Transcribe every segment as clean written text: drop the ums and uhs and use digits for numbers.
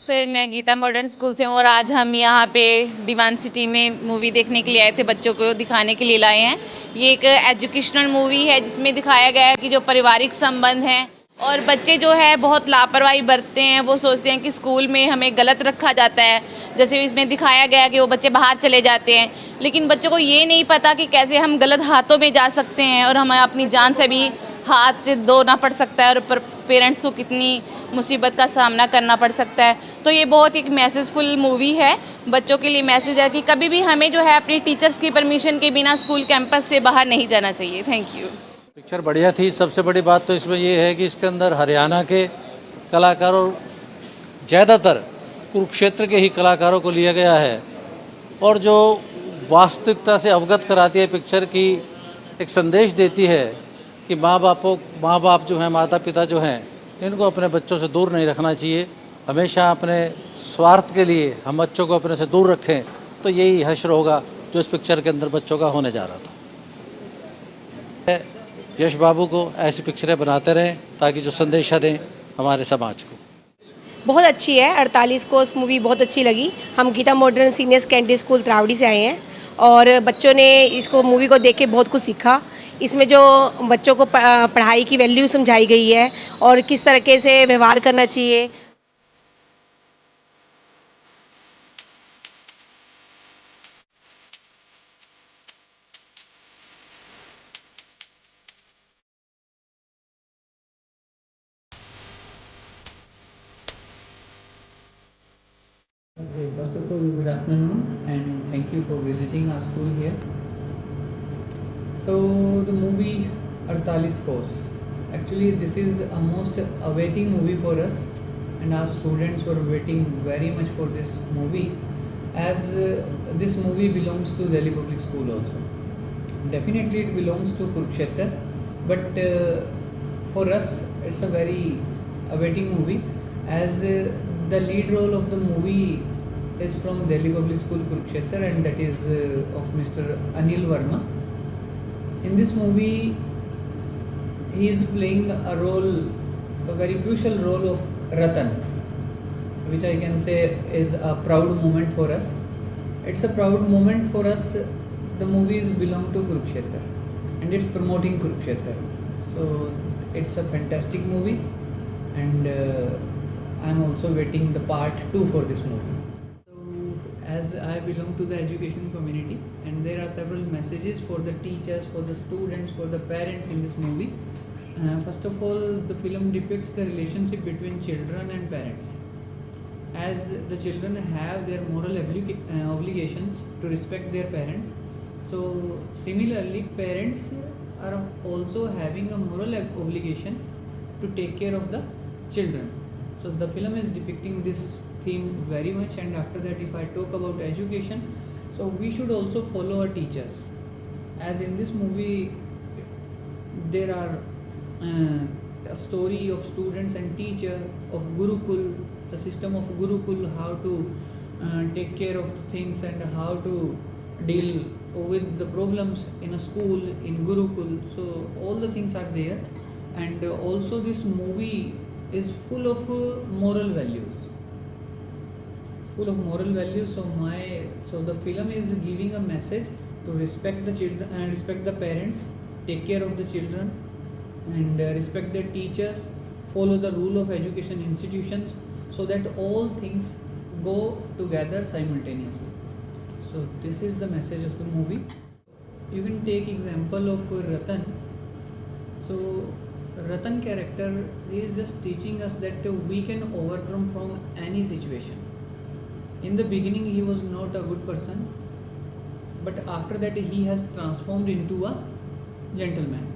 Sir मैं Gita modern school से हूँ और आज हम यहाँ पे डिवान सिटी में मूवी देखने के लिए आए थे, बच्चों को दिखाने के लिए लाए हैं। ये एक एजुकेशनल मूवी है जिसमें दिखाया गया है कि जो पारिवारिक संबंध हैं और बच्चे जो है बहुत लापरवाही बरतते हैं। वो सोचते हैं कि स्कूल में हमें गलत रखा जाता है, जैसे इसमें दिखाया गया कि वो बच्चे बाहर चले जाते हैं, लेकिन बच्चों को ये नहीं पता कि कैसे हम गलत हाथों में जा सकते हैं और हमें अपनी जान से भी हाथ धोना पड़ सकता है और पेरेंट्स को कितनी मुसीबत का सामना करना पड़ सकता है। तो ये बहुत एक मैसेजफुल मूवी है, बच्चों के लिए मैसेज है कि कभी भी हमें जो है अपनी टीचर्स की परमिशन के बिना स्कूल कैंपस से बाहर नहीं जाना चाहिए। Thank you. पिक्चर बढ़िया थी। सबसे बड़ी बात तो इसमें ये है कि इसके अंदर हरियाणा के कलाकारों और ज़्यादातर कुरुक्षेत्र के ही कलाकारों को लिया गया है और जो वास्तविकता से अवगत कराती है पिक्चर की, एक संदेश देती है कि माँ बाप जो हैं, माता पिता जो हैं, इनको अपने बच्चों से दूर नहीं रखना चाहिए। हमेशा अपने स्वार्थ के लिए हम बच्चों को अपने से दूर रखें, तो यही हश्र होगा जो इस पिक्चर के अंदर बच्चों का होने जा रहा था। यश बाबू को ऐसी पिक्चरें बनाते रहें ताकि जो संदेशा दें हमारे समाज को। बहुत अच्छी है। 48 को मूवी बहुत अच्छी लगी। हम Geeta modern senior secondary school Trawadi से आए हैं और बच्चों ने इसको मूवी को देख के बहुत कुछ सीखा। इसमें जो बच्चों को पढ़ाई की वैल्यू समझाई गई है और किस तरीके से व्यवहार करना चाहिए। Okay, first of all, good afternoon and thank you for visiting our school here. So, the movie 48 Course. Actually, this is a most awaiting movie for us, and our students were waiting very much for this movie, as this movie belongs to Delhi Public School also. Definitely, it belongs to Kurukshetra, but for us, it's a very awaiting movie, as the lead role of the movie is from Delhi Public School Kurukshetra, and that is of Mr. Anil Verma. In this movie, he is playing a role, a very crucial role of Ratan, which I can say is a proud moment for us. It's a proud moment for us. The movies belong to Kurukshetra and it's promoting Kurukshetra. So it's a fantastic movie, and I'm also waiting the part 2 for this movie. So, as I belong to the education community, and there are several messages for the teachers, for the students, for the parents in this movie. First of all, the film depicts the relationship between children and parents, as the children have their moral obligations to respect their parents. So similarly, parents are also having a moral obligation to take care of the children. So the film is depicting this theme very much. And after that, if I talk about education, so we should also follow our teachers, as in this movie there are a story of students and teacher of Gurukul, the system of Gurukul, how to take care of things and how to deal with the problems in a school in Gurukul. So all the things are there, and also this movie is full of moral values. Full of moral values. So the film is giving a message to respect the children and respect the parents, take care of the children, and respect their teachers, follow the rule of education institutions, so that all things go together simultaneously. So this is the message of the movie. You can take example of Ratan. So Ratan character is just teaching us that we can overcome from any situation. In the beginning he was not a good person, but after that he has transformed into a gentleman.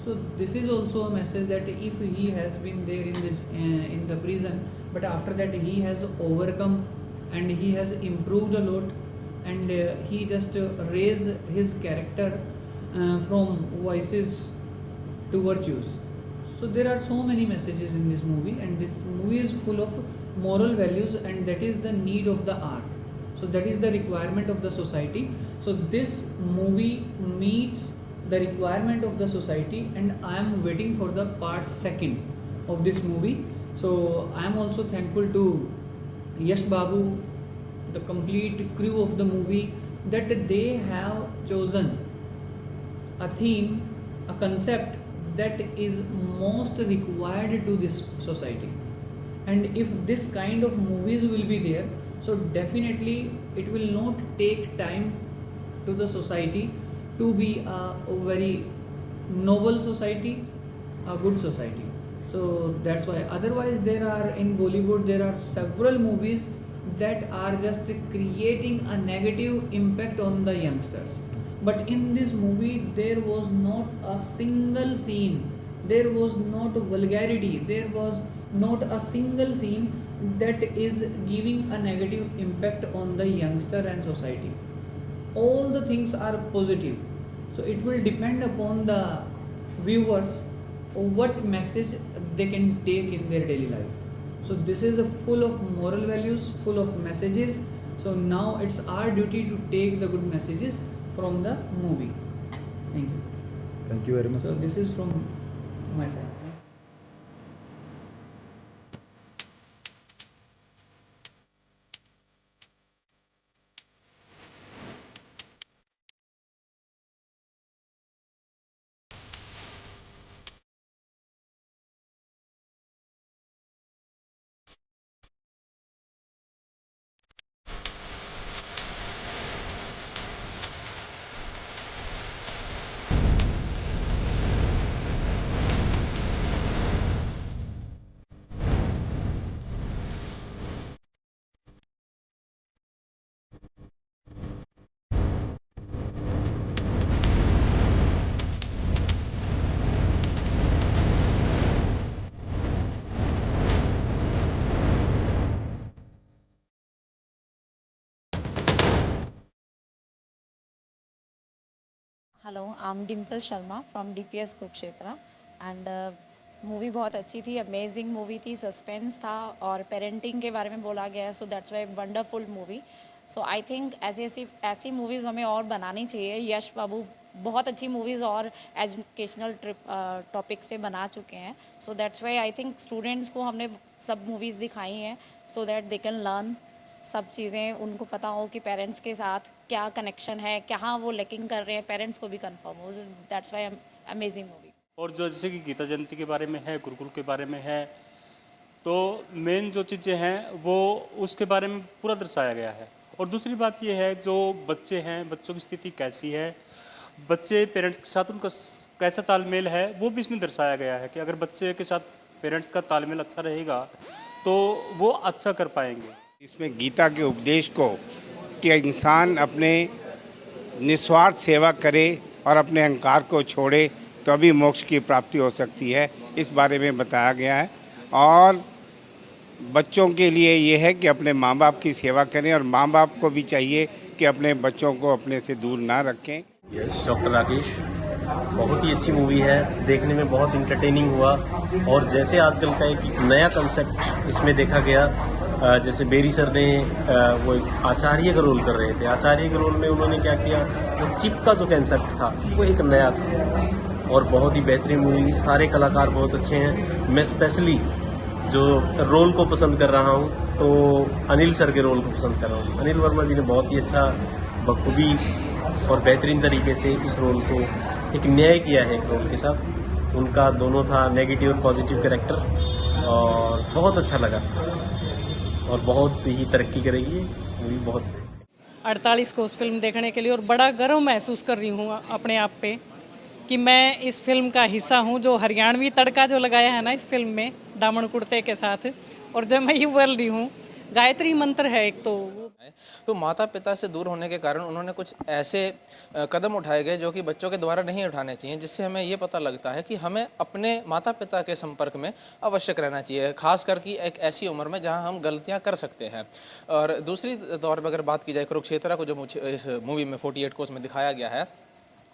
So this is also a message that if he has been there in the prison, but after that he has overcome and he has improved a lot, and he just raised his character from vices to virtues. So there are so many messages in this movie, and this movie is full of moral values, and that is the need of the hour. So that is the requirement of the society. So this movie meets the requirement of the society, and I am waiting for the part 2 of this movie. So I am also thankful to Yash Babu, the complete crew of the movie, that they have chosen a theme, a concept that is most required to this society. And if this kind of movies will be there, so definitely it will not take time to the society to be a very noble society, a good society. So that's why, otherwise there are in Bollywood there are several movies that are just creating a negative impact on the youngsters, but in this movie there was not a single scene, there was not vulgarity, there was not a single scene that is giving a negative impact on the youngster and society. All the things are positive, so it will depend upon the viewers what message they can take in their daily life. So this is a full of moral values, full of messages. So now it's our duty to take the good messages from the movie. Thank you. Thank you very much. So this is from my side. Hello, I am Dimple Sharma from DPS Kurukshetra and movie बहुत अच्छी थी, amazing movie थी, suspense था और parenting के बारे में बोला गया है, so that's why wonderful movie. So I think ऐसी मूवीज़ हमें और बनानी चाहिए। यश बाबू बहुत अच्छी मूवीज़ और एजुकेशनल ट्रिप टॉपिक्स पे बना चुके हैं, so that's why I think students को हमने सब मूवीज़ दिखाई हैं so that they can learn सब चीज़ें, उनको पता हो कि पेरेंट्स के साथ क्या कनेक्शन है, कहाँ वो लैकिंग कर रहे हैं, पेरेंट्स को भी कंफर्म हो। That's why amazing movie. और जो जैसे कि गीता जयंती के बारे में है, गुरुकुल के बारे में है, तो मेन जो चीज़ें हैं वो उसके बारे में पूरा दर्शाया गया है। और दूसरी बात ये है, जो बच्चे हैं, बच्चों की स्थिति कैसी है, बच्चे पेरेंट्स के साथ उनका कैसा तालमेल है, वो भी इसमें दर्शाया गया है कि अगर बच्चे के साथ पेरेंट्स का तालमेल अच्छा रहेगा तो वो अच्छा कर पाएंगे। इसमें गीता के उपदेश को कि इंसान अपने निस्वार्थ सेवा करे और अपने अहंकार को छोड़े तो अभी मोक्ष की प्राप्ति हो सकती है, इस बारे में बताया गया है। और बच्चों के लिए ये है कि अपने माँ बाप की सेवा करें और माँ बाप को भी चाहिए कि अपने बच्चों को अपने से दूर ना रखें। यस, डॉक्टर राकेश बहुत ही अच्छी मूवी है, देखने में बहुत इंटरटेनिंग हुआ। और जैसे आजकल का एक नया कंसेप्ट इसमें देखा गया, जैसे बेरी सर ने वो एक आचार्य का रोल कर रहे थे, आचार्य के रोल में उन्होंने क्या किया, वो चिप का जो कंसेप्ट था वो एक नया था और बहुत ही बेहतरीन मूवी। सारे कलाकार बहुत अच्छे हैं। मैं स्पेशली जो रोल को पसंद कर रहा हूँ तो अनिल सर के रोल को पसंद कर रहा हूँ। अनिल वर्मा जी ने बहुत ही अच्छा बखूबी और बेहतरीन तरीके से इस रोल को एक न्याय किया है। एक रोल के साथ उनका दोनों था, नेगेटिव और पॉजिटिव कैरेक्टर, और बहुत अच्छा लगा और बहुत ही तरक्की करेगी मूवी। बहुत 48 कोस फिल्म देखने के लिए और बड़ा गर्व महसूस कर रही हूँ अपने आप पे कि मैं इस फिल्म का हिस्सा हूँ। जो हरियाणवी तड़का जो लगाया है ना इस फिल्म में दामन कुर्ते के साथ, और जब मैं ये बोल रही हूँ गायत्री मंत्र है एक, तो माता पिता से दूर होने के कारण उन्होंने कुछ ऐसे कदम उठाए गए जो कि बच्चों के द्वारा नहीं उठाने चाहिए, जिससे हमें ये पता लगता है कि हमें अपने माता पिता के संपर्क में आवश्यक रहना चाहिए, खास करके एक ऐसी उम्र में जहां हम गलतियां कर सकते हैं। और दूसरी तौर पर अगर बात की जाए कुरुक्षेत्र को, जो मुझे इस मूवी में 48 कोस में दिखाया गया है,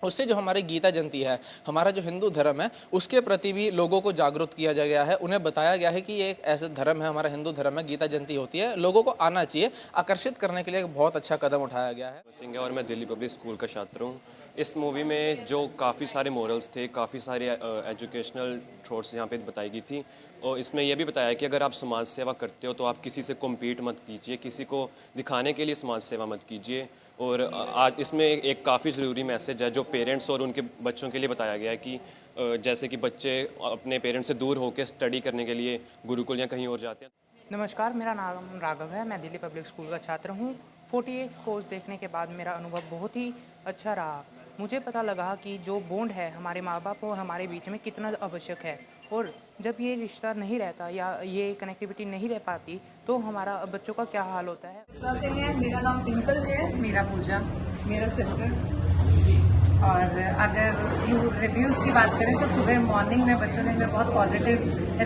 उससे जो हमारी गीता जयंती है, हमारा जो हिंदू धर्म है, उसके प्रति भी लोगों को जागरूक किया गया है। उन्हें बताया गया है कि ये एक ऐसा धर्म है, हमारा हिंदू धर्म है, गीता जयंती होती है, लोगों को आना चाहिए। आकर्षित करने के लिए एक बहुत अच्छा कदम उठाया गया है। सिंह है और मैं दिल्ली पब्लिक स्कूल का छात्र हूँ। इस मूवी में जो काफ़ी सारे मोरल्स थे, काफ़ी सारे एजुकेशनल थॉट्स यहाँ पे बताई गई थी। और इसमें यह भी बताया कि अगर आप समाज सेवा करते हो तो आप किसी से कॉम्पीट मत कीजिए, किसी को दिखाने के लिए समाज सेवा मत कीजिए। और आज इसमें एक काफ़ी ज़रूरी मैसेज है जो पेरेंट्स और उनके बच्चों के लिए बताया गया है कि जैसे कि बच्चे अपने पेरेंट्स से दूर होकर स्टडी करने के लिए गुरुकुल या कहीं और जाते हैं। नमस्कार, मेरा नाम राघव है। मैं दिल्ली पब्लिक स्कूल का छात्र हूँ। 48 कोर्स देखने के बाद मेरा अनुभव बहुत ही अच्छा रहा। मुझे पता लगा कि जो बॉन्ड है हमारे माँ बाप और हमारे बीच में कितना आवश्यक है, और जब ये रिश्ता नहीं रहता या ये कनेक्टिविटी नहीं रह पाती तो हमारा बच्चों का क्या हाल होता है। मेरा नाम ट्विंकल है। मेरा पूजा। मेरा सिद्धर। और अगर रिव्यूज़ की बात करें तो सुबह मॉर्निंग में बच्चों ने हमें बहुत पॉजिटिव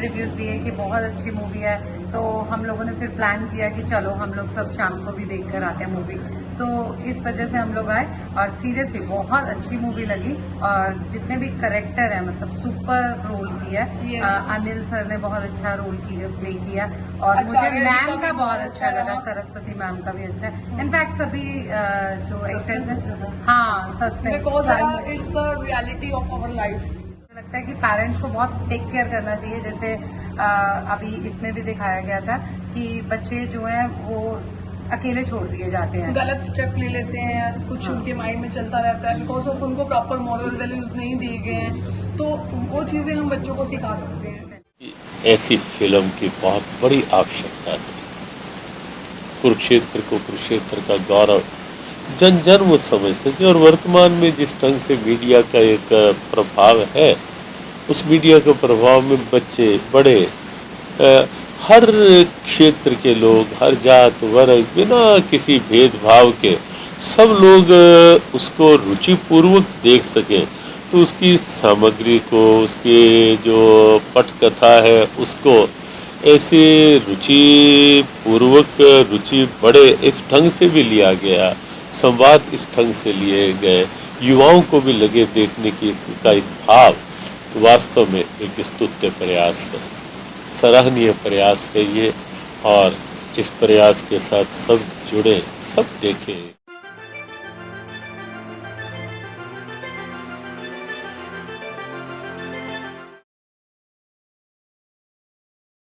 रिव्यूज़ दिए कि बहुत अच्छी मूवी है। तो हम लोगों ने फिर प्लान किया कि चलो हम लोग सब शाम को भी देख कर आते हैं मूवी। तो इस वजह से हम लोग आए और सीरियसली बहुत अच्छी मूवी लगी। और जितने भी करेक्टर हैं मतलब सुपर रोल किया है। अनिल सर ने बहुत अच्छा रोल प्ले किया और मुझे मैम का बहुत अच्छा लगा, सरस्वती मैम का भी अच्छा है। इनफैक्ट सभी जो एक्टर्स हैं, हाँ, suspense reality of our life. लगता है कि पेरेंट्स को बहुत टेक केयर करना चाहिए। जैसे अभी इसमें भी दिखाया गया था कि बच्चे जो हैं वो अकेले छोड़ दिए जाते हैं, गलत स्टेप ले लेते हैं, कुछ उनके माइंड में चलता रहता है बिकॉज ऑफ उनको प्रॉपर मॉरल वैल्यूज नहीं दिए गए हैं। तो वो चीज़ें हम बच्चों को सिखा सकते हैं। ऐसी फिल्म की बहुत बड़ी आवश्यकता थी। कुरुक्षेत्र को कुरुक्षेत्र का गौरव जन जन वो समझ सके। और वर्तमान में जिस ढंग से मीडिया का एक प्रभाव है, उस मीडिया के प्रभाव में बच्चे बड़े हर क्षेत्र के लोग, हर जात वर्ग, बिना किसी भेदभाव के सब लोग उसको रुचिपूर्वक देख सकें। तो उसकी सामग्री को, उसके जो पटकथा है उसको ऐसे रुचिपूर्वक, रुचि बड़े इस ढंग से भी लिया गया, संवाद इस ढंग से लिए गए, युवाओं को भी लगे देखने की का एक भाव वास्तव में एक स्तुत्य प्रयास है, सराहनीय प्रयास है ये। और इस प्रयास के साथ सब जुड़े, सब देखें।